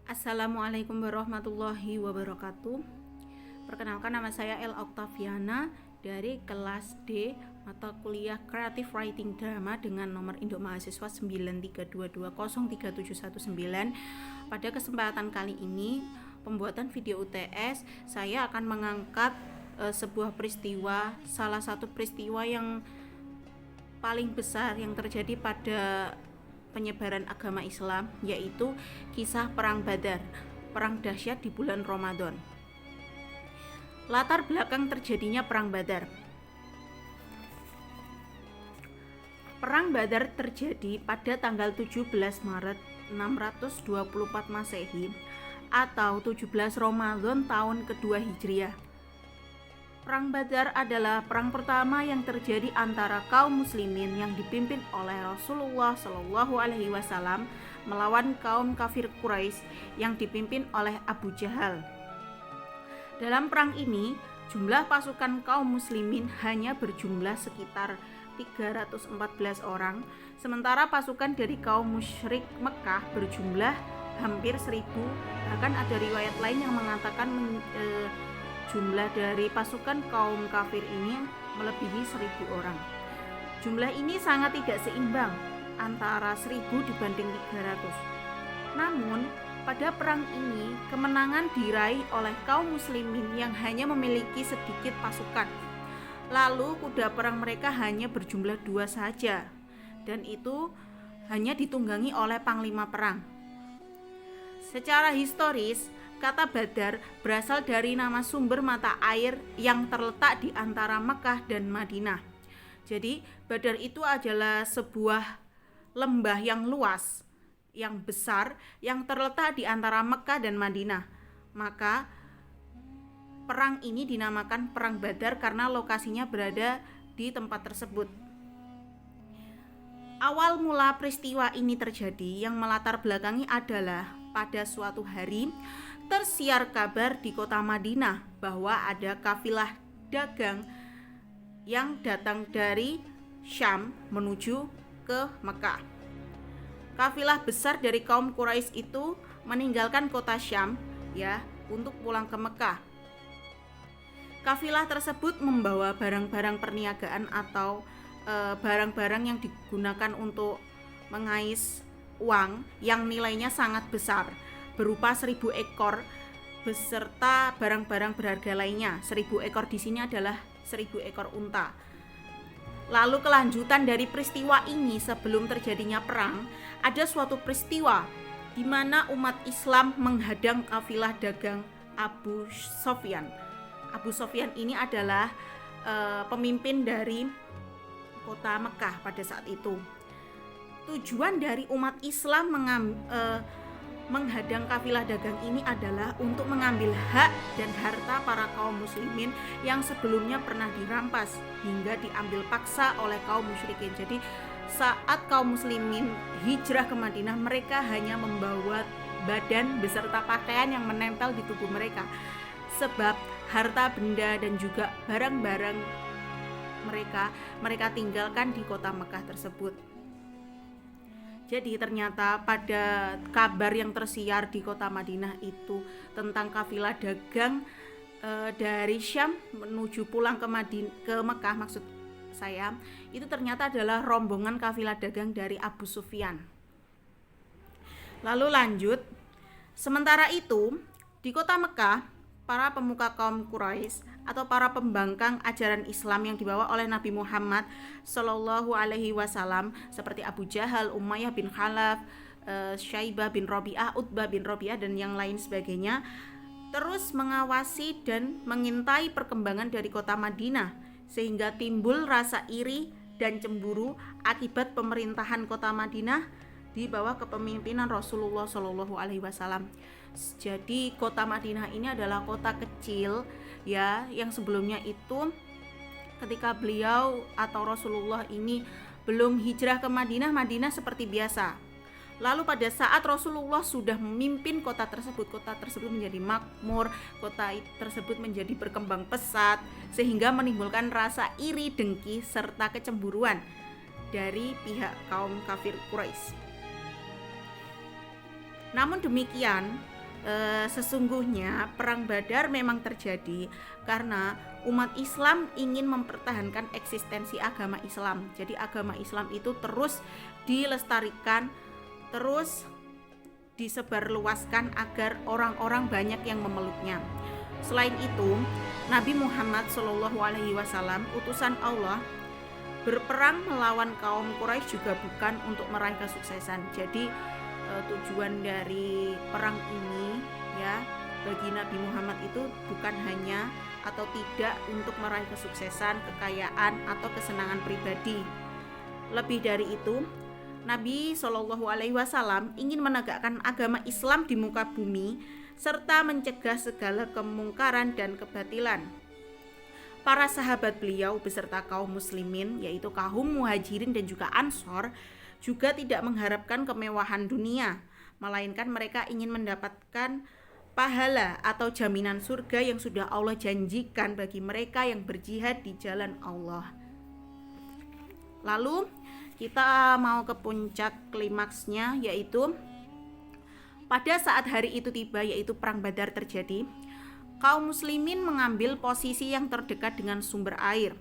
Assalamualaikum warahmatullahi wabarakatuh. Perkenalkan, nama saya El Octaviana dari kelas D mata kuliah Creative Writing Drama dengan nomor induk mahasiswa 932203719. Pada kesempatan kali ini, pembuatan video UTS, saya akan mengangkat sebuah peristiwa, salah satu peristiwa yang paling besar yang terjadi pada penyebaran agama Islam, yaitu kisah Perang Badar, perang dahsyat di bulan Ramadan. Latar belakang terjadinya Perang Badar. Perang Badar terjadi pada tanggal 17 Maret 624 Masehi atau 17 Ramadan tahun kedua Hijriah. Perang Badar adalah perang pertama yang terjadi antara kaum muslimin yang dipimpin oleh Rasulullah Shallallahu Alaihi Wasallam melawan kaum kafir Quraisy yang dipimpin oleh Abu Jahal. Dalam perang ini, jumlah pasukan kaum muslimin hanya berjumlah sekitar 314 orang, sementara pasukan dari kaum musyrik Mekah berjumlah hampir 1000. Bahkan ada riwayat lain yang mengatakan jumlah dari pasukan kaum kafir ini melebihi 1000 orang. Jumlah ini sangat tidak seimbang antara 1000 dibanding 300. Namun, pada perang ini kemenangan diraih oleh kaum muslimin yang hanya memiliki sedikit pasukan. Lalu kuda perang mereka hanya berjumlah 2 saja, dan itu hanya ditunggangi oleh panglima perang. Secara historis, kata Badar berasal dari nama sumber mata air yang terletak di antara Mekah dan Madinah. Jadi, Badar itu adalah sebuah lembah yang luas, yang besar, yang terletak di antara Mekah dan Madinah. Maka, perang ini dinamakan Perang Badar karena lokasinya berada di tempat tersebut. Awal mula peristiwa ini terjadi yang melatar belakangi adalah pada suatu hari tersiar kabar di kota Madinah bahwa ada kafilah dagang yang datang dari Syam menuju ke Mekah. Kafilah besar dari kaum Quraisy itu meninggalkan kota Syam untuk pulang ke Mekah. Kafilah tersebut membawa barang-barang perniagaan atau barang-barang yang digunakan untuk mengais uang yang nilainya sangat besar, berupa 1000 ekor beserta barang-barang berharga lainnya. 1000 ekor di sini adalah 1000 ekor unta. Lalu kelanjutan dari peristiwa ini, sebelum terjadinya perang, ada suatu peristiwa di mana umat Islam menghadang kafilah dagang Abu Sofyan. Abu Sofyan ini adalah pemimpin dari kota Mekah pada saat itu. Tujuan dari umat Islam menghadang kafilah dagang ini adalah untuk mengambil hak dan harta para kaum muslimin yang sebelumnya pernah dirampas hingga diambil paksa oleh kaum musyrikin. Jadi saat kaum muslimin hijrah ke Madinah, mereka hanya membawa badan beserta pakaian yang menempel di tubuh mereka, sebab harta benda dan juga barang-barang mereka tinggalkan di kota Mekah tersebut. Jadi ternyata pada kabar yang tersiar di kota Madinah itu tentang kafilah dagang dari Syam menuju pulang ke Mekah, maksud saya, itu ternyata adalah rombongan kafilah dagang dari Abu Sufyan. Lalu lanjut, sementara itu di kota Mekah, para pemuka kaum Quraisy atau para pembangkang ajaran Islam yang dibawa oleh Nabi Muhammad Shallallahu Alaihi Wasallam seperti Abu Jahal, Umayyah bin Khalaf, Syaibah bin Rabi'ah, Utbah bin Rabi'ah dan yang lain sebagainya, terus mengawasi dan mengintai perkembangan dari kota Madinah, sehingga timbul rasa iri dan cemburu akibat pemerintahan kota Madinah di bawah kepemimpinan Rasulullah Shallallahu Alaihi Wasallam. Jadi kota Madinah ini adalah kota kecil yang sebelumnya itu ketika beliau atau Rasulullah ini belum hijrah ke Madinah, Madinah seperti biasa. Lalu pada saat Rasulullah sudah memimpin kota tersebut menjadi makmur, kota tersebut menjadi berkembang pesat, sehingga menimbulkan rasa iri, dengki, serta kecemburuan dari pihak kaum kafir Quraisy. Namun demikian, Sesungguhnya perang Badar memang terjadi karena umat Islam ingin mempertahankan eksistensi agama Islam. Jadi agama Islam itu terus dilestarikan, terus disebarluaskan agar orang-orang banyak yang memeluknya. Selain itu, Nabi Muhammad SAW, utusan Allah, berperang melawan kaum Quraisy juga bukan untuk meraih kesuksesan. Jadi tujuan dari perang ini ya bagi Nabi Muhammad itu bukan hanya atau tidak untuk meraih kesuksesan, kekayaan atau kesenangan pribadi. Lebih dari itu, Nabi SAW ingin menegakkan agama Islam di muka bumi serta mencegah segala kemungkaran dan kebatilan. Para sahabat beliau beserta kaum muslimin, yaitu kaum muhajirin dan juga ansor, juga tidak mengharapkan kemewahan dunia, melainkan mereka ingin mendapatkan pahala atau jaminan surga yang sudah Allah janjikan bagi mereka yang berjihad di jalan Allah. Lalu kita mau ke puncak klimaksnya, yaitu pada saat hari itu tiba, yaitu perang Badar terjadi, kaum muslimin mengambil posisi yang terdekat dengan sumber air.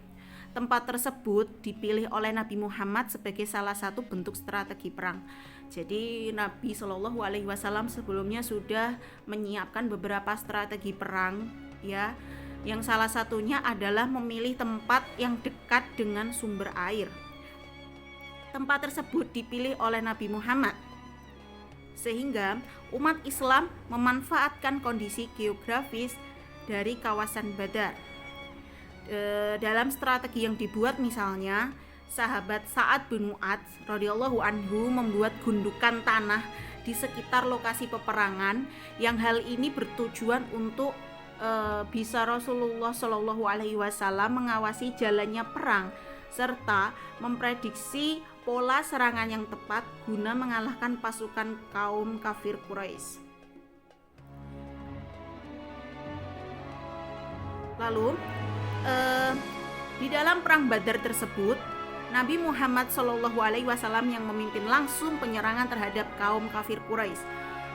Tempat tersebut dipilih oleh Nabi Muhammad sebagai salah satu bentuk strategi perang. Jadi Nabi SAW sebelumnya sudah menyiapkan beberapa strategi perang ya. Yang salah satunya adalah memilih tempat yang dekat dengan sumber air. Tempat tersebut dipilih oleh Nabi Muhammad sehingga umat Islam memanfaatkan kondisi geografis dari kawasan Badar. Dalam strategi yang dibuat, misalnya sahabat Sa'ad bin Mu'adz radhiyallahu anhu membuat gundukan tanah di sekitar lokasi peperangan, yang hal ini bertujuan untuk bisa Rasulullah SAW mengawasi jalannya perang serta memprediksi pola serangan yang tepat guna mengalahkan pasukan kaum kafir Quraisy. Lalu di dalam perang Badar tersebut, Nabi Muhammad SAW yang memimpin langsung penyerangan terhadap kaum kafir Quraisy.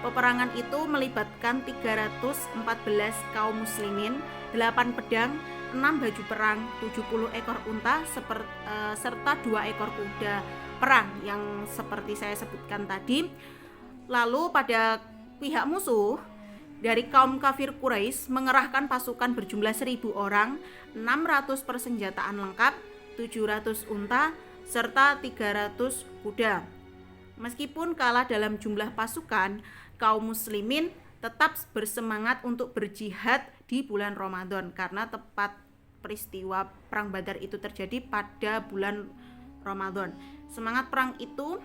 Peperangan itu melibatkan 314 kaum muslimin, 8 pedang, 6 baju perang, 70 ekor unta, serta 2 ekor kuda perang yang seperti saya sebutkan tadi. Lalu pada pihak musuh, dari kaum kafir Quraisy mengerahkan pasukan berjumlah 1.000 orang, 600 persenjataan lengkap, 700 unta, serta 300 kuda. Meskipun kalah dalam jumlah pasukan, kaum muslimin tetap bersemangat untuk berjihad di bulan Ramadan karena tepat peristiwa perang Badar itu terjadi pada bulan Ramadan. Semangat perang itu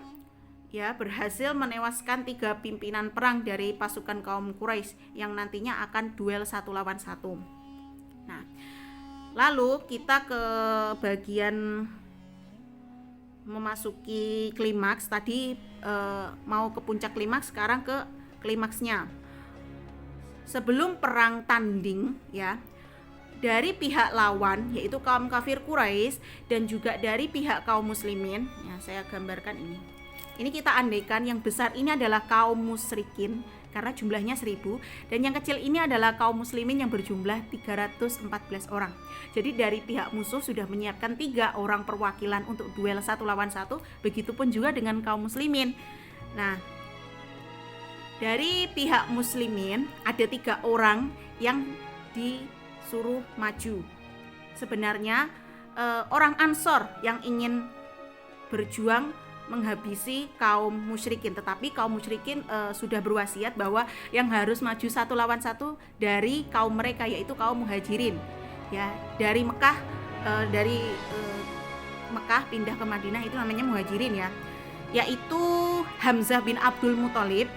berhasil menewaskan 3 pimpinan perang dari pasukan kaum Quraisy yang nantinya akan duel 1 lawan 1. Nah, lalu kita ke bagian memasuki klimaks. Tadi mau ke puncak klimaks, sekarang ke klimaksnya. Sebelum perang tanding dari pihak lawan yaitu kaum kafir Quraisy dan juga dari pihak kaum muslimin, saya gambarkan ini. Ini kita andaikan yang besar ini adalah kaum musyrikin karena jumlahnya 1.000, dan yang kecil ini adalah kaum muslimin yang berjumlah 314 orang. Jadi dari pihak musuh sudah menyiapkan 3 orang perwakilan untuk duel 1 lawan 1, begitupun juga dengan kaum muslimin. Nah, dari pihak muslimin ada 3 orang yang disuruh maju. Sebenarnya orang Ansor yang ingin berjuang menghabisi kaum musyrikin, tetapi kaum musyrikin sudah berwasiat bahwa yang harus maju 1 lawan 1 dari kaum mereka, yaitu kaum muhajirin dari Mekah, Mekah pindah ke Madinah, itu namanya muhajirin yaitu Hamzah bin Abdul Muthalib,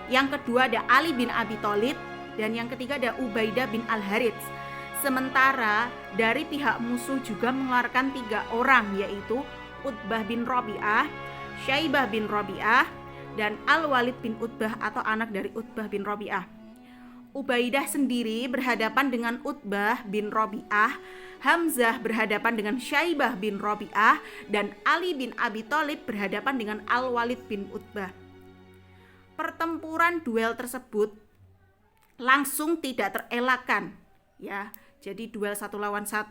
yang kedua ada Ali bin Abi Thalib, dan yang ketiga ada Ubaidah bin Al-Harits. Sementara dari pihak musuh juga mengeluarkan 3 orang, yaitu Utbah bin Rabi'ah, Syaibah bin Rabi'ah, dan Al-Walid bin Utbah atau anak dari Utbah bin Rabi'ah. Ubaidah sendiri berhadapan dengan Utbah bin Rabi'ah, Hamzah berhadapan dengan Syaibah bin Rabi'ah, dan Ali bin Abi Thalib berhadapan dengan Al-Walid bin Utbah. Pertempuran duel tersebut langsung tidak terelakkan ya. Jadi duel 1 lawan 1,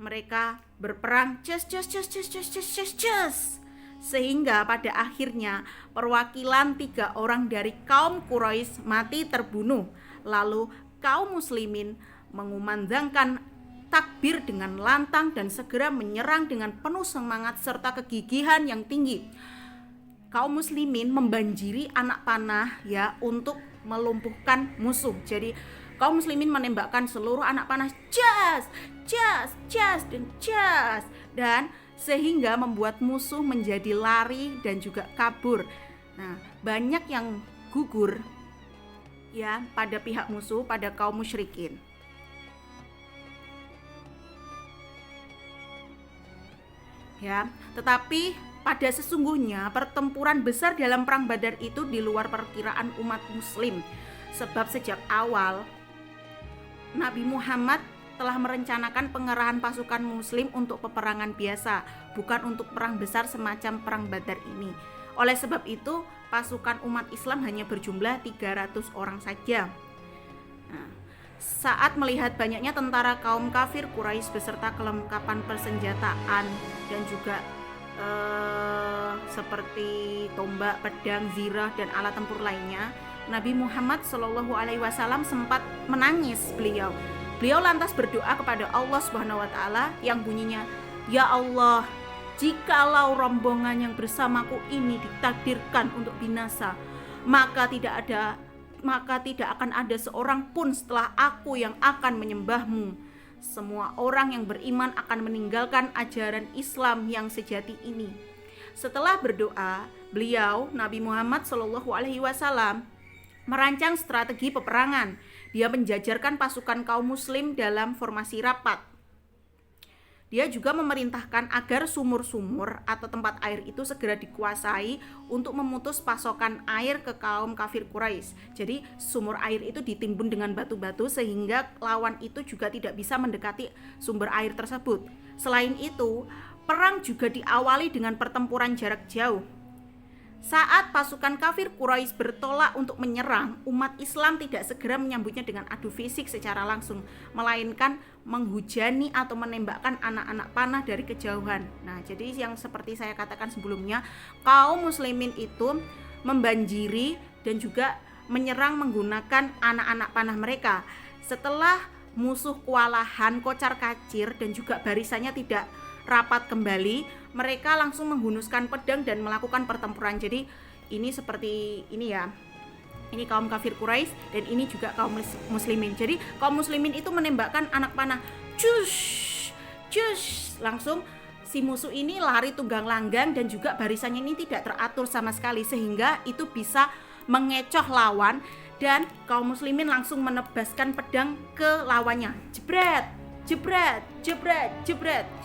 mereka berperang sehingga pada akhirnya perwakilan 3 orang dari kaum Quraisy mati terbunuh. Lalu kaum muslimin mengumandangkan takbir dengan lantang dan segera menyerang dengan penuh semangat serta kegigihan yang tinggi. Kaum muslimin membanjiri anak panah ya untuk melumpuhkan musuh. Jadi kaum muslimin menembakkan seluruh anak panah dan sehingga membuat musuh menjadi lari dan juga kabur. Nah, banyak yang gugur ya pada pihak musuh, pada kaum musyrikin. Ya, tetapi pada sesungguhnya pertempuran besar dalam perang Badar itu di luar perkiraan umat muslim. Sebab sejak awal Nabi Muhammad telah merencanakan pengerahan pasukan muslim untuk peperangan biasa, bukan untuk perang besar semacam perang Badar ini. Oleh sebab itu, pasukan umat Islam hanya berjumlah 300 orang saja. Nah, saat melihat banyaknya tentara kaum kafir Quraisy beserta kelengkapan persenjataan dan juga seperti tombak, pedang, zirah dan alat tempur lainnya, Nabi Muhammad SAW sempat menangis. Beliau lantas berdoa kepada Allah Subhanahu wa taala yang bunyinya, "Ya Allah, jikalau rombongan yang bersamaku ini ditakdirkan untuk binasa, maka tidak akan ada seorang pun setelah aku yang akan menyembahmu. Semua orang yang beriman akan meninggalkan ajaran Islam yang sejati ini." Setelah berdoa, beliau Nabi Muhammad SAW merancang strategi peperangan. Dia menjajarkan pasukan kaum muslim dalam formasi rapat. Dia juga memerintahkan agar sumur-sumur atau tempat air itu segera dikuasai untuk memutus pasokan air ke kaum kafir Quraisy. Jadi sumur air itu ditimbun dengan batu-batu sehingga lawan itu juga tidak bisa mendekati sumber air tersebut. Selain itu, perang juga diawali dengan pertempuran jarak jauh. Saat pasukan kafir Quraisy bertolak untuk menyerang, umat Islam tidak segera menyambutnya dengan adu fisik secara langsung, melainkan menghujani atau menembakkan anak-anak panah dari kejauhan. Nah, jadi yang seperti saya katakan sebelumnya, kaum muslimin itu membanjiri dan juga menyerang menggunakan anak-anak panah mereka. Setelah musuh kewalahan, kocar-kacir dan juga barisannya tidak rapat kembali, mereka langsung menghunuskan pedang dan melakukan pertempuran. Jadi ini seperti ini ya. Ini kaum kafir Quraisy dan ini juga kaum muslimin. Jadi kaum muslimin itu menembakkan anak panah. Langsung si musuh ini lari tunggang langgang dan juga barisannya ini tidak teratur sama sekali sehingga itu bisa mengecoh lawan dan kaum muslimin langsung menebaskan pedang ke lawannya. Jebret.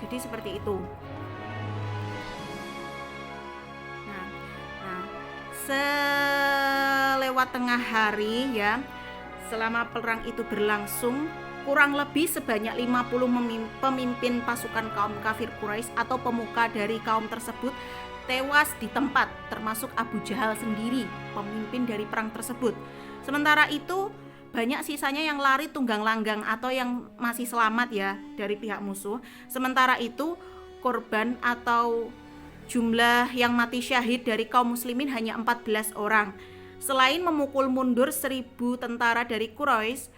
Jadi seperti itu. Nah, selewat tengah hari ya, selama perang itu berlangsung, kurang lebih sebanyak 50 pemimpin pasukan kaum kafir Quraisy atau pemuka dari kaum tersebut tewas di tempat, termasuk Abu Jahal sendiri, pemimpin dari perang tersebut. Sementara itu banyak sisanya yang lari tunggang langgang atau yang masih selamat ya dari pihak musuh. Sementara itu korban atau jumlah yang mati syahid dari kaum muslimin hanya 14 orang. Selain memukul mundur 1.000 tentara dari Quraisy,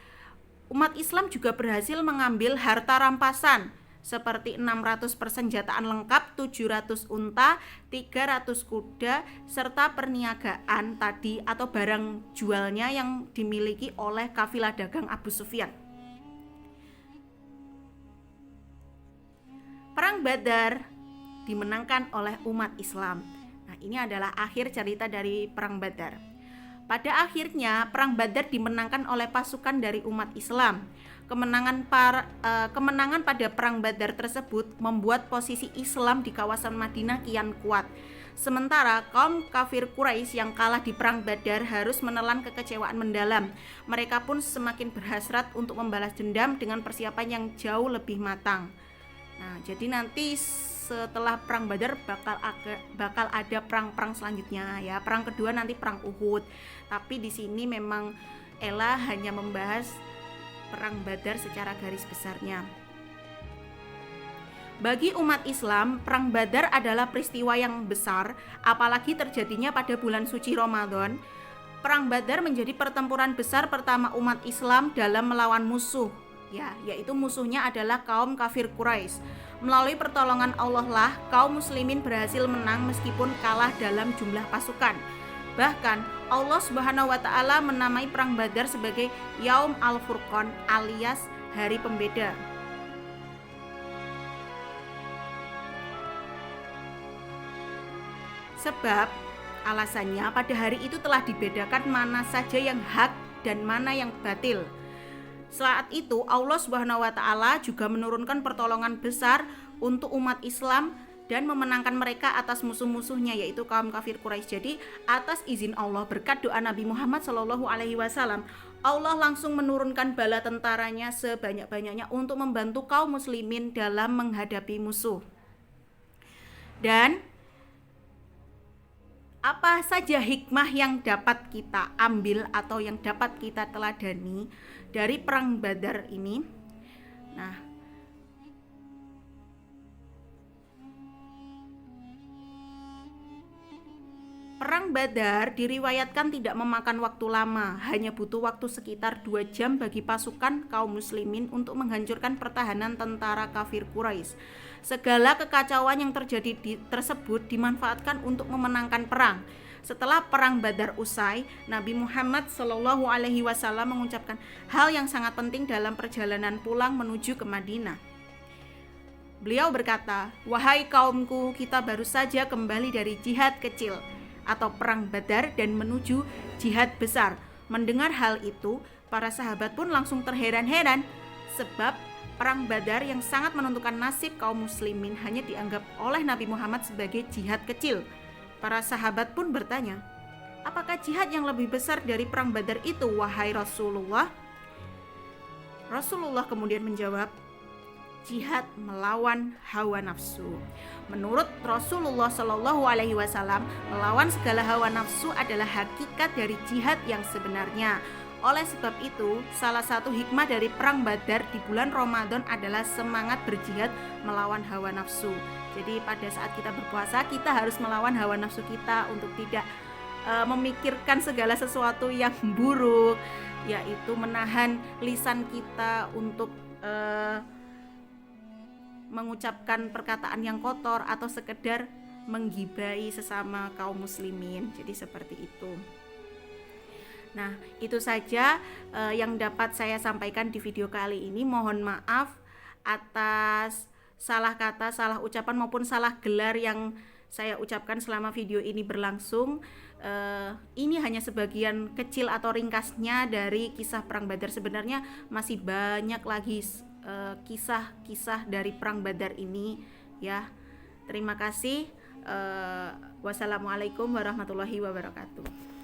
umat Islam juga berhasil mengambil harta rampasan seperti 600 persenjataan lengkap, 700 unta, 300 kuda, serta perniagaan tadi atau barang jualnya yang dimiliki oleh kafilah dagang Abu Sufyan. Perang Badar dimenangkan oleh umat Islam. Nah, ini adalah akhir cerita dari Perang Badar. Pada akhirnya, Perang Badar dimenangkan oleh pasukan dari umat Islam. Kemenangan pada Perang Badar tersebut membuat posisi Islam di kawasan Madinah kian kuat. Sementara kaum kafir Quraisy yang kalah di Perang Badar harus menelan kekecewaan mendalam. Mereka pun semakin berhasrat untuk membalas dendam dengan persiapan yang jauh lebih matang. Nah, jadi nanti setelah Perang Badar bakal ada perang-perang selanjutnya ya. Perang kedua nanti Perang Uhud. Tapi di sini memang Ella hanya membahas perang Badar secara garis besarnya. Bagi umat Islam, perang Badar adalah peristiwa yang besar, apalagi terjadinya pada bulan suci Ramadan. Perang Badar menjadi pertempuran besar pertama umat Islam dalam melawan musuh, yaitu musuhnya adalah kaum kafir Quraisy. Melalui pertolongan Allah lah kaum muslimin berhasil menang meskipun kalah dalam jumlah pasukan. Bahkan Allah Subhanahu wa taala menamai perang Badar sebagai Yaum Al-Furqan alias hari pembeda. Sebab alasannya pada hari itu telah dibedakan mana saja yang hak dan mana yang batil. Saat itu Allah Subhanahu wa taala juga menurunkan pertolongan besar untuk umat Islam dan memenangkan mereka atas musuh-musuhnya yaitu kaum kafir Quraisy. Jadi atas izin Allah berkat doa Nabi Muhammad SAW, Allah langsung menurunkan bala tentaranya sebanyak-banyaknya untuk membantu kaum muslimin dalam menghadapi musuh. Dan apa saja hikmah yang dapat kita ambil atau yang dapat kita teladani dari perang Badar ini? Nah, perang Badar diriwayatkan tidak memakan waktu lama, hanya butuh waktu sekitar 2 jam bagi pasukan kaum muslimin untuk menghancurkan pertahanan tentara kafir Quraisy. Segala kekacauan yang terjadi tersebut dimanfaatkan untuk memenangkan perang. Setelah perang Badar usai, Nabi Muhammad SAW mengucapkan hal yang sangat penting dalam perjalanan pulang menuju ke Madinah. Beliau berkata, "Wahai kaumku, kita baru saja kembali dari jihad kecil atau perang Badar dan menuju jihad besar." Mendengar hal itu, para sahabat pun langsung terheran-heran sebab perang Badar yang sangat menentukan nasib kaum muslimin hanya dianggap oleh Nabi Muhammad sebagai jihad kecil. Para sahabat pun bertanya, "Apakah jihad yang lebih besar dari perang Badar itu, wahai Rasulullah?" Rasulullah kemudian menjawab, "Jihad melawan hawa nafsu." Menurut Rasulullah SAW, melawan segala hawa nafsu adalah hakikat dari jihad yang sebenarnya. Oleh sebab itu, salah satu hikmah dari perang Badar di bulan Ramadan adalah semangat berjihad melawan hawa nafsu. Jadi pada saat kita berpuasa, kita harus melawan hawa nafsu kita untuk tidak memikirkan segala sesuatu yang buruk, yaitu menahan lisan kita untuk mengucapkan perkataan yang kotor atau sekedar menggibai sesama kaum muslimin. Jadi seperti itu. Nah, itu saja yang dapat saya sampaikan di video kali ini. Mohon maaf atas salah kata, salah ucapan maupun salah gelar yang saya ucapkan selama video ini berlangsung. Ini hanya sebagian kecil atau ringkasnya dari kisah perang Badar. Sebenarnya masih banyak lagi kisah-kisah dari perang Badar ini ya. Terima kasih. Wassalamualaikum warahmatullahi wabarakatuh.